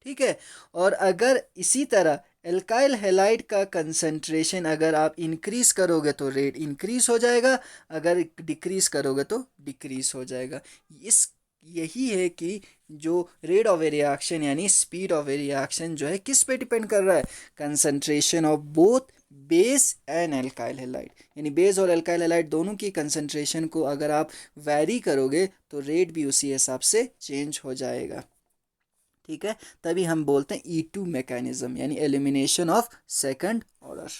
Speaker 1: ठीक है, और अगर इसी तरह एल्काइल हैलाइड का कंसंट्रेशन अगर आप इंक्रीज करोगे तो रेट इंक्रीज हो जाएगा, अगर डिक्रीज करोगे तो डिक्रीज हो जाएगा। इस यही है कि जो रेट ऑफ ए रिएक्शन यानी स्पीड ऑफ ए रिएक्शन जो है किस पे डिपेंड कर रहा है, concentration of both base and alkyl halide, यानी बेस और एल्काइल हैलाइड दोनों की कंसंट्रेशन को अगर आप वैरी करोगे तो रेट भी उसी हिसाब से चेंज हो जाएगा। ठीक है, तभी हम बोलते हैं E2 मैकेनिज्म यानी एलिमिनेशन ऑफ सेकंड ऑर्डर।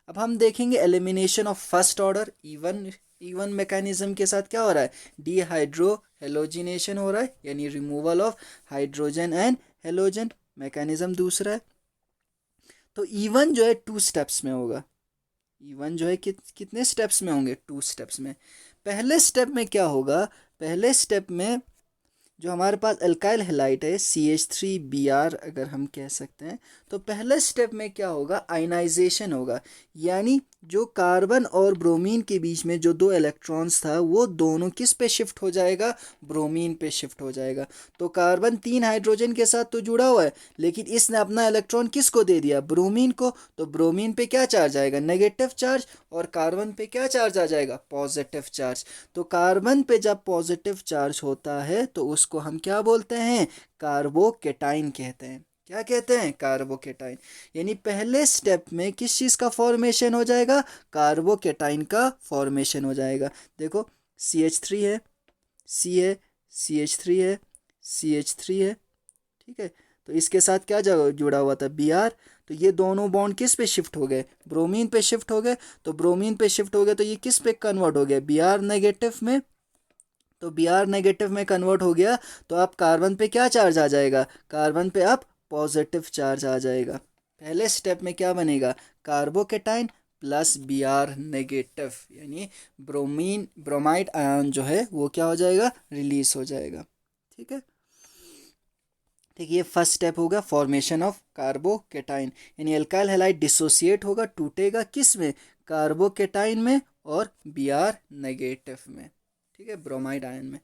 Speaker 1: अब हम देखेंगे elimination of first order E1 mechanism के साथ क्या हो रहा है, डीहाइड्रो हेलोजिनेशन हो रहा है यानी removal of hydrogen and halogen, mechanism दूसरा है। तो E1 जो है 2 स्टेप्स में होगा, E1 जो है कितने स्टेप्स में होंगे, 2 स्टेप्स में। पहले स्टेप में क्या होगा, पहले स्टेप में जो हमारे पास एल्काइल हैलाइड है CH3Br अगर हम कह सकते हैं, तो पहले स्टेप में क्या होगा, आयनाइजेशन होगा, यानी जो कार्बन और ब्रोमीन के बीच में जो दो इलेक्ट्रॉन्स था वो दोनों किस पे शिफ्ट हो जाएगा, ब्रोमीन पे शिफ्ट हो जाएगा। तो कार्बन 3 हाइड्रोजन के साथ तो जुड़ा हुआ है, लेकिन इसने अपना इलेक्ट्रॉन किसको दे दिया, ब्रोमीन को, तो ब्रोमीन पे क्या चार्ज आएगा, नेगेटिव चार्ज, और कार्बन पे क्या चार्ज आ जाएगा, पॉजिटिव चार्ज। तो कार्बन पे जब पॉजिटिव चार्ज होता है तो उसको हम क्या बोलते हैं, कार्बोकेटाइन कहते हैं। क्या कहते हैं, कार्बोकेटाइन। यानी पहले स्टेप में किस चीज़ का फॉर्मेशन हो जाएगा, कार्बोकेटाइन का फॉर्मेशन हो जाएगा। देखो CH3 है, C है, CH3 है, CH3 है, ठीक है, तो इसके साथ क्या जुड़ा हुआ था, Br, तो ये दोनों बॉन्ड किस पे शिफ्ट हो गए, ब्रोमीन पे शिफ्ट हो गए। तो ब्रोमीन पे शिफ्ट हो गए तो ये किस पे कन्वर्ट हो गया, Br नेगेटिव में। तो Br नेगेटिव में कन्वर्ट हो गया तो अब कार्बन पे क्या चार्ज आ जाएगा, कार्बन पे अब पॉजिटिव चार्ज आ जाएगा। पहले स्टेप में क्या बनेगा, कार्बोकेटाइन प्लस Br नेगेटिव, यानी ब्रोमाइड आयन जो है वो क्या हो जाएगा, रिलीज हो जाएगा। ठीक है, ठीक, ये फर्स्ट स्टेप होगा फॉर्मेशन ऑफ कार्बोकेटाइन, यानी एल्काइल हैलाइड डिसोसिएट होगा, टूटेगा किस में, कार्बोकेटाइन में और Br नेगेटिव में। ठीक है, ब्रोमाइड आयन में।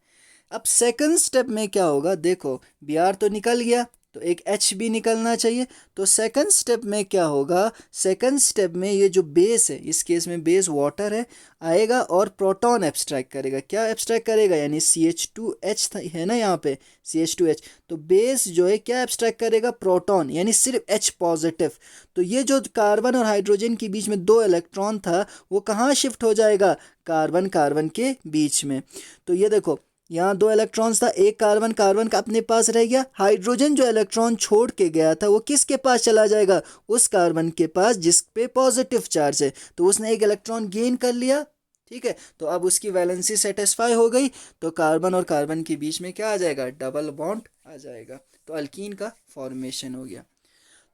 Speaker 1: अब सेकंड स्टेप में क्या होगा, देखो Br तो निकल गया तो एक H भी निकलना चाहिए। तो सेकंड स्टेप में क्या होगा, सेकंड स्टेप में ये जो बेस है, इस केस में बेस वाटर है, आएगा और प्रोटॉन एब्स्ट्रैक्ट करेगा। क्या एब्स्ट्रैक्ट करेगा, यानी CH2H है ना यहाँ पे CH2H, तो बेस जो है क्या एब्स्ट्रैक्ट करेगा, प्रोटॉन, यानी सिर्फ H पॉजिटिव। तो ये जो कार्बन और हाइड्रोजन के बीच में दो इलेक्ट्रॉन था वो कहाँ शिफ्ट हो जाएगा, कार्बन कार्बन के बीच में। तो ये देखो यहाँ दो इलेक्ट्रॉन्स था, एक कार्बन कार्बन का अपने पास रह गया, हाइड्रोजन जो इलेक्ट्रॉन छोड़ के गया था वो किसके पास चला जाएगा, उस कार्बन के पास जिस पे पॉजिटिव चार्ज है। तो उसने एक इलेक्ट्रॉन गेन कर लिया ठीक है, तो अब उसकी वैलेंसी सेटिस्फाई हो गई, तो कार्बन और कार्बन के बीच में क्या आ जाएगा, डबल बॉन्ड आ जाएगा, तो अल्कीन का फॉर्मेशन हो गया।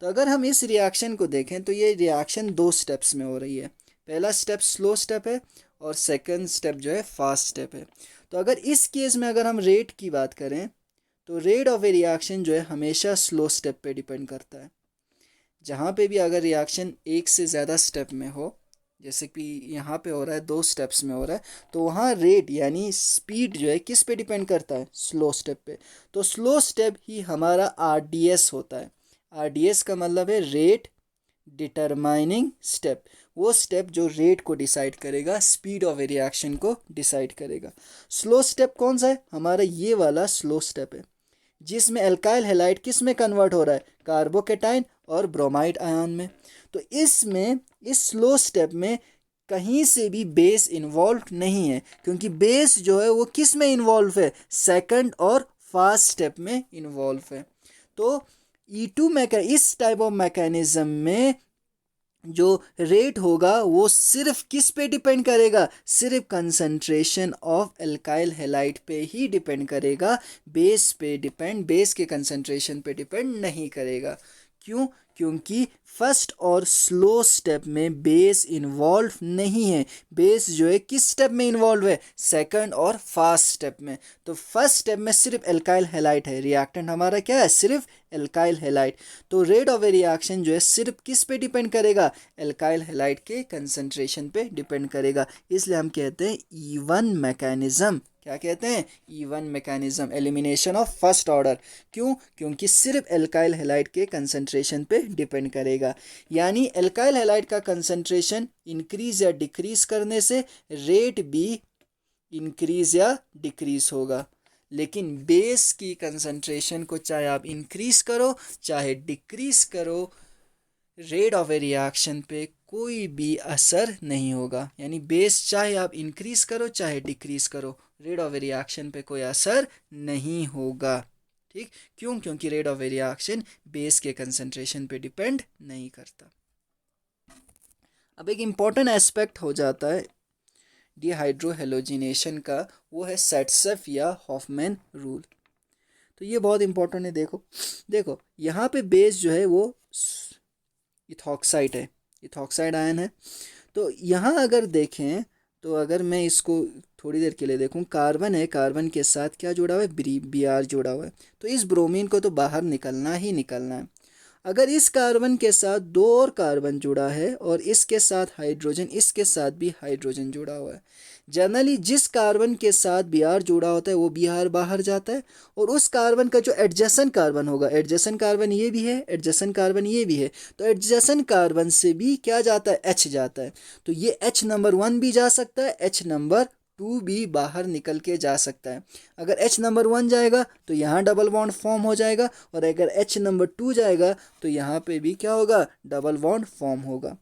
Speaker 1: तो अगर हम इस रिएक्शन को देखें तो ये रिएक्शन 2 स्टेप्स में हो रही है। पहला स्टेप स्लो स्टेप है और सेकंड स्टेप जो है फास्ट स्टेप है। तो अगर इस केस में अगर हम रेट की बात करें तो रेट ऑफ ए रिएक्शन जो है हमेशा स्लो स्टेप पे डिपेंड करता है। जहाँ पे भी अगर रिएक्शन एक से ज़्यादा स्टेप में हो, जैसे कि यहाँ पे हो रहा है 2 स्टेप्स में हो रहा है, तो वहाँ रेट यानी स्पीड जो है किस पे डिपेंड करता है, स्लो स्टेप पे। तो स्लो स्टेप ही हमारा आरडीएस होता है। आरडीएस का मतलब है रेट डिटरमाइनिंग स्टेप, वो स्टेप जो रेट को डिसाइड करेगा, स्पीड ऑफ ए रिएक्शन को डिसाइड करेगा। स्लो स्टेप कौन सा है, हमारा ये वाला स्लो स्टेप है, जिसमें एल्काइल हैलाइड किस में कन्वर्ट हो रहा है, कार्बोकेटाइन और ब्रोमाइड आयन में। तो इसमें इस स्लो स्टेप में कहीं से भी बेस इन्वॉल्व नहीं है, क्योंकि बेस जो है वो किस में इन्वॉल्व है, सेकंड और फास्ट स्टेप में इन्वॉल्व है। तो E2 इस टाइप ऑफ मैकेनिज्म में जो रेट होगा वो सिर्फ किस पे डिपेंड करेगा, सिर्फ कंसंट्रेशन ऑफ एल्काइल हैलाइड पे ही डिपेंड करेगा, बेस पे डिपेंड, बेस के कंसंट्रेशन पे डिपेंड नहीं करेगा। क्यों, क्योंकि फर्स्ट और स्लो स्टेप में बेस इन्वॉल्व नहीं है। बेस जो है किस स्टेप में इन्वॉल्व है, सेकंड और फास्ट स्टेप में। तो फर्स्ट स्टेप में सिर्फ एल्काइल हैलाइड है, रिएक्टेंट हमारा क्या है, सिर्फ एल्काइल हैलाइड। तो रेट ऑफ ए रिएक्शन जो है सिर्फ किस पे डिपेंड करेगा, एल्काइल हैलाइड के कंसंट्रेशन पे डिपेंड करेगा। इसलिए हम कहते हैं E1 मैकेनिज्म। क्या कहते हैं, E1 mechanism, elimination of first order. क्यों, क्योंकि सिर्फ एल्काइल हैलाइड के कंसंट्रेशन पे डिपेंड करेगा। यानी एल्काइल हैलाइड का कंसंट्रेशन इंक्रीज या डिक्रीज करने से रेट भी इंक्रीज या डिक्रीज होगा। लेकिन बेस की कंसंट्रेशन को चाहे आप इंक्रीज करो चाहे डिक्रीज करो, रेट ऑफ ए रिएक्शन पे कोई भी असर नहीं होगा। यानी बेस चाहे आप इंक्रीज करो चाहे डिक्रीज करो, रेट ऑफ ए रिएक्शन पे कोई असर नहीं होगा। ठीक, क्यों, क्योंकि rate of A reaction base के कंसंट्रेशन पे डिपेंड नहीं करता। अब एक इम्पॉर्टेंट एस्पेक्ट हो जाता है डिहाइड्रोहेलोजिनेशन का, वो है सेट्सफ या हॉफमैन रूल। तो ये बहुत इंपॉर्टेंट है। देखो देखो यहाँ पे बेस जो है वो इथॉक्साइड है, इथॉक्साइड आयन है। तो यहाँ अगर देखें तो अगर मैं इसको थोड़ी देर के लिए देखूं, कार्बन है, कार्बन के साथ क्या जुड़ा हुआ है, Br जुड़ा हुआ है। तो इस ब्रोमीन को तो बाहर निकलना ही निकलना है। अगर इस कार्बन के साथ 2 और कार्बन जुड़ा है और इसके साथ हाइड्रोजन, इसके साथ भी हाइड्रोजन जुड़ा हुआ है, जनरली जिस कार्बन के साथ Br जुड़ा होता है वो Br बाहर जाता है, और उस कार्बन का जो एडजेसेंट कार्बन होगा, एडजेसेंट कार्बन ये भी है, एडजेसेंट कार्बन ये भी है, तो एडजेसेंट कार्बन से भी क्या जाता है, H जाता है। तो ये H नंबर 1 भी जा सकता है, H नंबर 2 भी बाहर निकल के जा सकता है। अगर H नंबर 1 जाएगा तो यहाँ डबल बॉन्ड फॉर्म हो जाएगा, और अगर H नंबर 2 जाएगा तो यहाँ पे भी क्या होगा, डबल बॉन्ड फॉर्म होगा।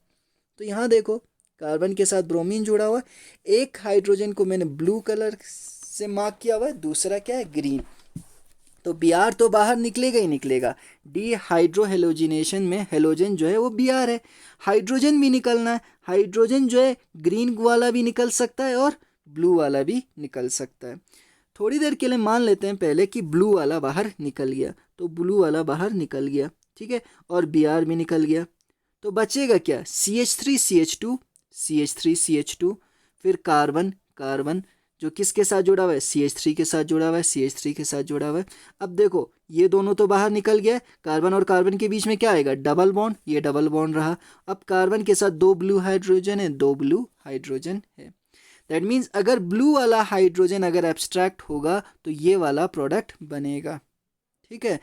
Speaker 1: तो यहाँ देखो कार्बन के साथ ब्रोमीन जुड़ा हुआ है, एक हाइड्रोजन को मैंने ब्लू कलर से मार्क किया हुआ है, दूसरा क्या है, ग्रीन। तो Br तो बाहर निकलेगा ही निकलेगा। डिहाइड्रोहेलोजिनेशन में हेलोजन जो है वो Br है, हाइड्रोजन भी निकलना है। हाइड्रोजन जो है ग्रीन वाला भी निकल सकता है और ब्लू वाला भी निकल सकता है। थोड़ी देर के लिए मान लेते हैं पहले कि ब्लू वाला बाहर निकल गया, तो ब्लू वाला बाहर निकल गया, ठीक है, और Br भी निकल गया। तो बचेगा क्या, CH3CH2, CH3CH2, फिर कार्बन, कार्बन जो किसके साथ जुड़ा हुआ है, CH3 के साथ जुड़ा हुआ है, CH3 के साथ जुड़ा हुआ है। अब देखो ये दोनों तो बाहर निकल गया, कार्बन और कार्बन के बीच में क्या आएगा, डबल बॉन्ड, ये डबल बॉन्ड रहा। अब कार्बन के साथ 2 ब्लू हाइड्रोजन है, 2 ब्लू हाइड्रोजन है। दैट मीन्स अगर ब्लू वाला हाइड्रोजन अगर एब्स्ट्रैक्ट होगा तो ये वाला प्रोडक्ट बनेगा, ठीक है।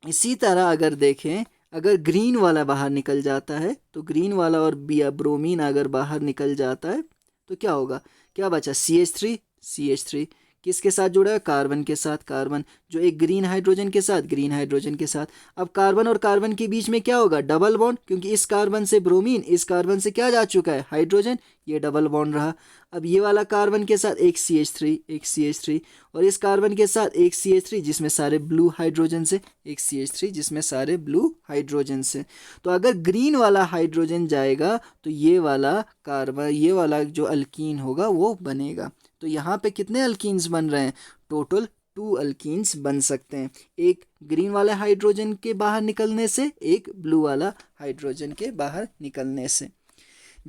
Speaker 1: इसी तरह अगर देखें, अगर ग्रीन वाला बाहर निकल जाता है तो ग्रीन वाला और ब्रोमीन अगर बाहर निकल जाता है तो क्या होगा, क्या बचा, CH3, CH3 किसके साथ जुड़ा है, कार्बन के साथ, कार्बन जो एक ग्रीन हाइड्रोजन के साथ, ग्रीन हाइड्रोजन के साथ। अब कार्बन और कार्बन के बीच में क्या होगा, डबल बॉन्ड, क्योंकि इस कार्बन से ब्रोमीन, इस कार्बन से क्या जा चुका है, हाइड्रोजन, ये डबल बॉन्ड रहा। अब ये वाला कार्बन के साथ एक CH3, एक CH3, और इस कार्बन के साथ एक CH3 जिसमें सारे ब्लू हाइड्रोजन से, एक CH3 जिसमें सारे ब्लू हाइड्रोजन से। तो अगर ग्रीन वाला हाइड्रोजन जाएगा तो ये वाला कार्बन, ये वाला जो अल्कीन होगा वो बनेगा। तो यहाँ पे कितने अल्कीन्स बन रहे हैं, टोटल 2 अल्कीन्स बन सकते हैं, एक ग्रीन वाले हाइड्रोजन के बाहर निकलने से, एक ब्लू वाला हाइड्रोजन के बाहर निकलने से।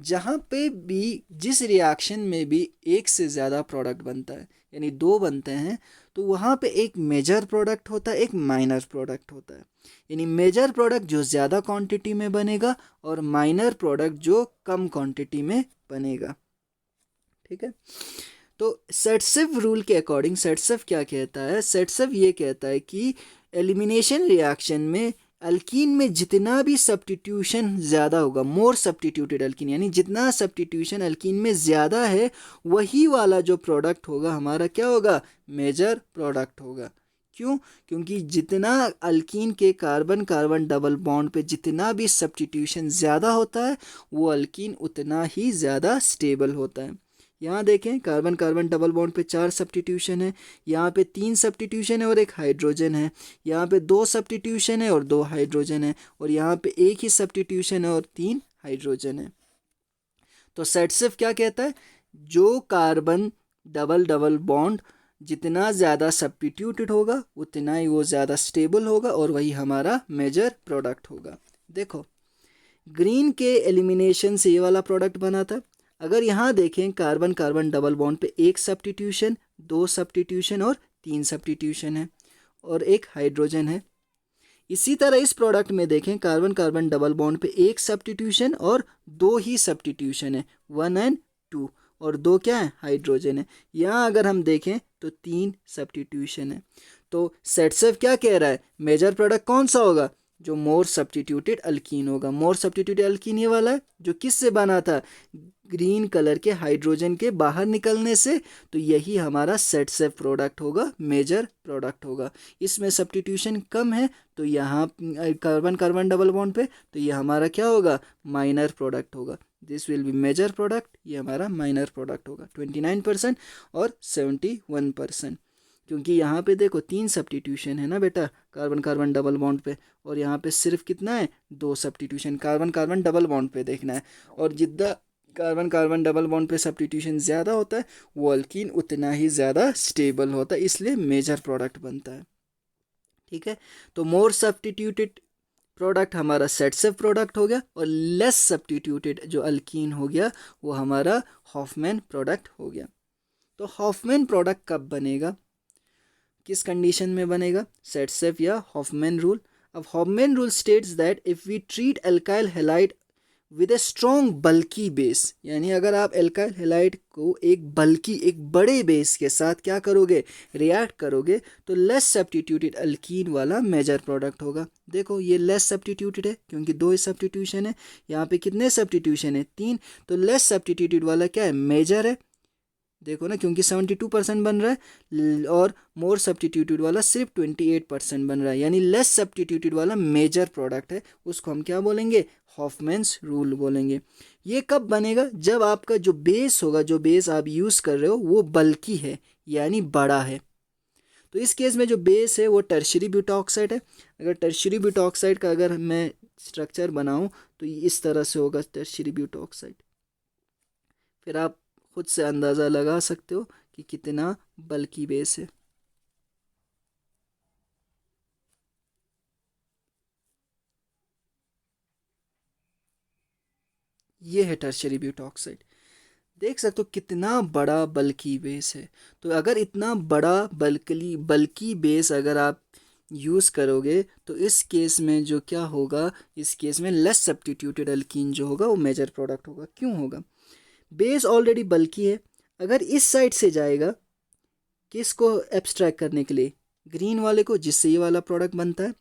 Speaker 1: जहाँ पे भी जिस रिएक्शन में भी एक से ज़्यादा प्रोडक्ट बनता है, यानी 2 बनते हैं, तो वहाँ पे एक मेजर प्रोडक्ट होता है, एक माइनर प्रोडक्ट होता है। यानी मेजर प्रोडक्ट जो ज़्यादा क्वांटिटी में बनेगा और माइनर प्रोडक्ट जो कम क्वांटिटी में बनेगा। ठीक है, तो सेट्सेव रूल के अकॉर्डिंग सेट्सेव क्या कहता है, सेट्सेव ये कहता है कि एलिमिनेशन रिएक्शन में अल्कीन में जितना भी सब्स्टिट्यूशन ज़्यादा होगा, मोर सब्स्टिट्यूटेड अल्कीन, यानी जितना सब्स्टिट्यूशन अल्कीन में ज़्यादा है वही वाला जो प्रोडक्ट होगा हमारा क्या होगा, मेजर प्रोडक्ट होगा। क्यों, क्योंकि जितना अल्कीन के कार्बन कार्बन डबल बॉन्ड पे जितना भी सब्स्टिट्यूशन ज़्यादा होता है वो अल्कीन उतना ही ज़्यादा स्टेबल होता है। यहाँ देखें, कार्बन कार्बन डबल बॉन्ड पे 4 सब्स्टिट्यूशन है, यहाँ पे 3 सब्स्टिट्यूशन है और एक हाइड्रोजन है, यहाँ पे 2 सब्स्टिट्यूशन है और 2 हाइड्रोजन है, और यहाँ पे एक ही सब्स्टिट्यूशन है और 3 हाइड्रोजन है। तो सेट्सेव क्या कहता है, जो कार्बन डबल डबल बॉन्ड जितना ज़्यादा सब्स्टिट्यूटेड होगा उतना ही वो ज़्यादा स्टेबल होगा और वही हमारा मेजर प्रोडक्ट होगा। देखो, ग्रीन के एलिमिनेशन से ये वाला प्रोडक्ट बना था। अगर यहाँ देखें, कार्बन कार्बन डबल बॉन्ड पे एक सब्स्टिट्यूशन, 2 सब्स्टिट्यूशन और 3 सब्स्टिट्यूशन है और एक हाइड्रोजन है। इसी तरह इस प्रोडक्ट में देखें, कार्बन कार्बन डबल बॉन्ड पे एक सब्स्टिट्यूशन और 2 ही सब्स्टिट्यूशन है, 1 एंड 2, और 2 क्या है, हाइड्रोजन है। यहाँ अगर हम देखें तो 3 सब्स्टिट्यूशन है। तो सेट्सेव क्या कह रहा है, मेजर प्रोडक्ट कौन सा होगा, जो मोर सब्स्टिट्यूटेड अल्कीन होगा। मोर सब्स्टिट्यूटेड अल्कीन ये वाला है जो किस से बना था, ग्रीन कलर के हाइड्रोजन के बाहर निकलने से। तो यही हमारा सेट्सेव प्रोडक्ट होगा, मेजर प्रोडक्ट होगा। इसमें सब्स्टिट्यूशन कम है तो यहाँ कार्बन कार्बन डबल बॉन्ड पे, तो ये हमारा क्या होगा, माइनर प्रोडक्ट होगा। This will be major product, ये हमारा माइनर प्रोडक्ट होगा। 29% और 71%, क्योंकि यहाँ पे देखो 3 सब्स्टिट्यूशन है ना बेटा कार्बन कार्बन डबल बॉन्ड पे, और यहाँ पे सिर्फ कितना है, 2 substitution carbon carbon double bond पे देखना है। और जितना कार्बन कार्बन डबल बॉन्ड पे सब्स्टिट्यूशन ज़्यादा होता है वो अल्कीन उतना ही ज़्यादा स्टेबल होता है, इसलिए मेजर प्रोडक्ट बनता है। ठीक है, तो मोर सब्स्टिट्यूटेड प्रोडक्ट हमारा सेट्सेव प्रोडक्ट हो गया, और लेस सब्स्टिट्यूटेड जो अल्कीन हो गया वो हमारा हॉफमैन प्रोडक्ट हो गया। तो हॉफमैन प्रोडक्ट कब बनेगा, किस कंडीशन में बनेगा, सेट्सेव या हॉफमैन रूल। अब Hofmann rule states that if we treat alkyl halide with a strong bulky base, यानी अगर आप एल्काइल हैलाइड को एक बल्की, एक बड़े बेस के साथ क्या करोगे, रिएक्ट करोगे, तो लेस सब्स्टिट्यूटेड अल्कीन वाला मेजर प्रोडक्ट होगा। देखो ये लेस सब्स्टिट्यूटेड है क्योंकि 2 सब्स्टिट्यूशन है, यहाँ पे कितने सब्स्टिट्यूशन है, 3, तो लेस सब्स्टिट्यूटेड वाला क्या है, मेजर है। देखो ना, क्योंकि 72% बन रहा है और मोर सब्स्टिट्यूटेड वाला सिर्फ 28% बन रहा है, यानी लेस सब्स्टिट्यूटेड वाला मेजर प्रोडक्ट है, उसको हम क्या बोलेंगे, हॉफमैन्स रूल बोलेंगे। ये कब बनेगा, जब आपका जो बेस होगा, जो बेस आप यूज़ कर रहे हो वो बल्की है यानी बड़ा है। तो इस केस में जो बेस है वो टर्शियरी ब्यूटाऑक्साइड है। अगर टर्शियरी ब्यूटाऑक्साइड का अगर मैं स्ट्रक्चर बनाऊँ तो इस तरह से होगा टर्शियरी ब्यूटाऑक्साइड। फिर आप खुद से अंदाज़ा लगा सकते हो कि कितना बल्की बेस है। ये है टर्शियरी ब्यूटाऑक्साइड, देख सकते हो कितना बड़ा बल्की बेस है। तो अगर इतना बड़ा बल्की बेस अगर आप यूज़ करोगे तो इस केस में जो क्या होगा, इस केस में लेस सब्स्टिट्यूटेड अल्कीन जो होगा वो मेजर प्रोडक्ट होगा। क्यों होगा, बेस ऑलरेडी बल्की है। अगर इस साइड से जाएगा किसको एब्स्ट्रैक्ट करने के लिए, ग्रीन वाले को, जिससे ये वाला प्रोडक्ट बनता है,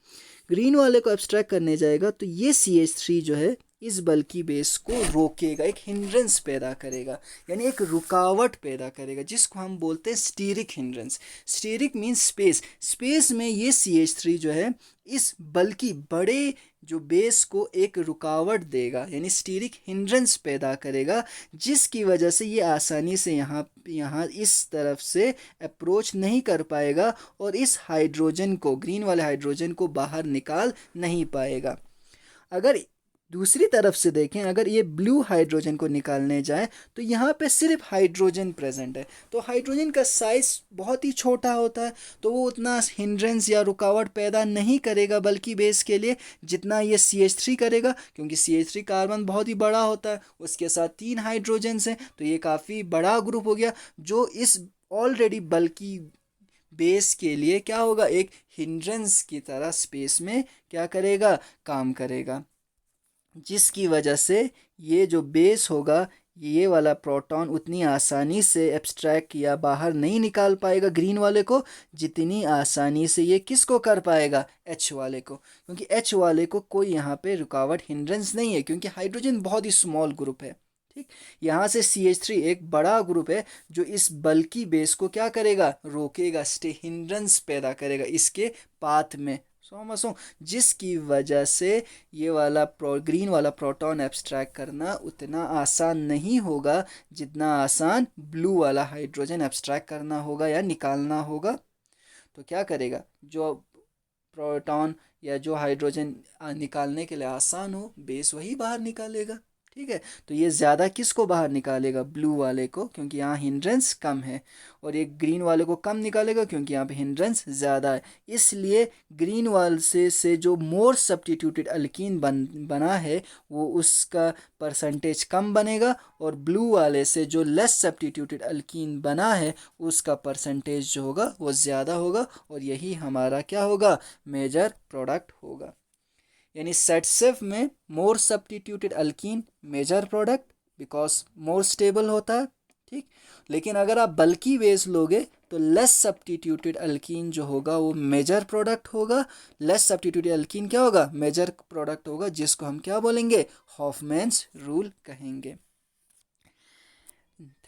Speaker 1: ग्रीन वाले को एब्स्ट्रैक्ट करने जाएगा तो ये CH3 जो है इस बल्की बेस को रोकेगा, एक हिंड्रेंस पैदा करेगा, यानी एक रुकावट पैदा करेगा, जिसको हम बोलते हैं steric hindrance. Steric means space, space में ये CH3 जो है इस बल्कि बड़े जो बेस को एक रुकावट देगा, यानी स्टीरिक हिंड्रेंस पैदा करेगा, जिसकी वजह से ये आसानी से यहाँ इस तरफ से अप्रोच नहीं कर पाएगा और इस हाइड्रोजन को, ग्रीन वाले हाइड्रोजन को बाहर निकाल नहीं पाएगा। अगर दूसरी तरफ से देखें, अगर ये ब्लू हाइड्रोजन को निकालने जाए तो यहाँ पे सिर्फ हाइड्रोजन प्रेजेंट है, तो हाइड्रोजन का साइज बहुत ही छोटा होता है, तो वो उतना हिंड्रेंस या रुकावट पैदा नहीं करेगा बल्कि बेस के लिए जितना ये CH3 करेगा, क्योंकि CH3 कार्बन बहुत ही बड़ा होता है, उसके साथ 3 हाइड्रोजन्स हैं, तो ये काफ़ी बड़ा ग्रुप हो गया जो इस ऑलरेडी बल्कि बेस के लिए क्या होगा, एक हिंड्रेंस की तरह स्पेस में क्या करेगा, काम करेगा, जिसकी वजह से ये जो बेस होगा ये वाला प्रोटॉन उतनी आसानी से एब्स्ट्रैक्ट या बाहर नहीं निकाल पाएगा ग्रीन वाले को, जितनी आसानी से ये किसको कर पाएगा, H वाले को, क्योंकि H वाले को कोई यहाँ पे रुकावट हिंड्रेंस नहीं है, क्योंकि हाइड्रोजन बहुत ही स्मॉल ग्रुप है। ठीक, यहाँ से CH3 एक बड़ा ग्रुप है जो इस बल्की बेस को क्या करेगा, रोकेगा, हिंड्रेंस पैदा करेगा इसके पाथ में, समझो, जिसकी वजह से ये वाला ग्रीन वाला प्रोटॉन एब्स्ट्रैक्ट करना उतना आसान नहीं होगा जितना आसान ब्लू वाला हाइड्रोजन एब्स्ट्रैक्ट करना होगा या निकालना होगा। तो क्या करेगा, जो प्रोटॉन या जो हाइड्रोजन निकालने के लिए आसान हो बेस वही बाहर निकालेगा। ठीक है, तो ये ज़्यादा किसको बाहर निकालेगा, ब्लू वाले को, क्योंकि यहाँ हिंड्रेंस कम है, और ये ग्रीन वाले को कम निकालेगा क्योंकि यहाँ पे हिंड्रेंस ज़्यादा है। इसलिए ग्रीन वाले से जो मोर सब्स्टिट्यूटेड अल्कीन बना है वो उसका परसेंटेज कम बनेगा, और ब्लू वाले से जो लेस सब्स्टिट्यूटेड अल्कीन बना है उसका परसेंटेज जो होगा वो ज़्यादा होगा, और यही हमारा क्या होगा, मेजर प्रोडक्ट होगा। यानी सेटसेफ में more substituted alkene major product because more stable होता है। ठीक, लेकिन अगर आप बल्की बेस लोगे तो लेस सब्स्टिट्यूटेड अल्कीन जो होगा वो मेजर प्रोडक्ट होगा। लेस सब्स्टिट्यूटेड अल्कीन क्या होगा, मेजर प्रोडक्ट होगा, जिसको हम क्या बोलेंगे, हॉफमैन्स रूल कहेंगे।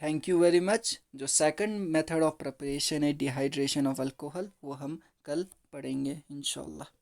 Speaker 1: Thank you very much. जो सेकंड मेथड ऑफ प्रिपरेशन है डिहाइड्रेशन ऑफ अल्कोहल वो हम कल पढ़ेंगे इंशाल्लाह।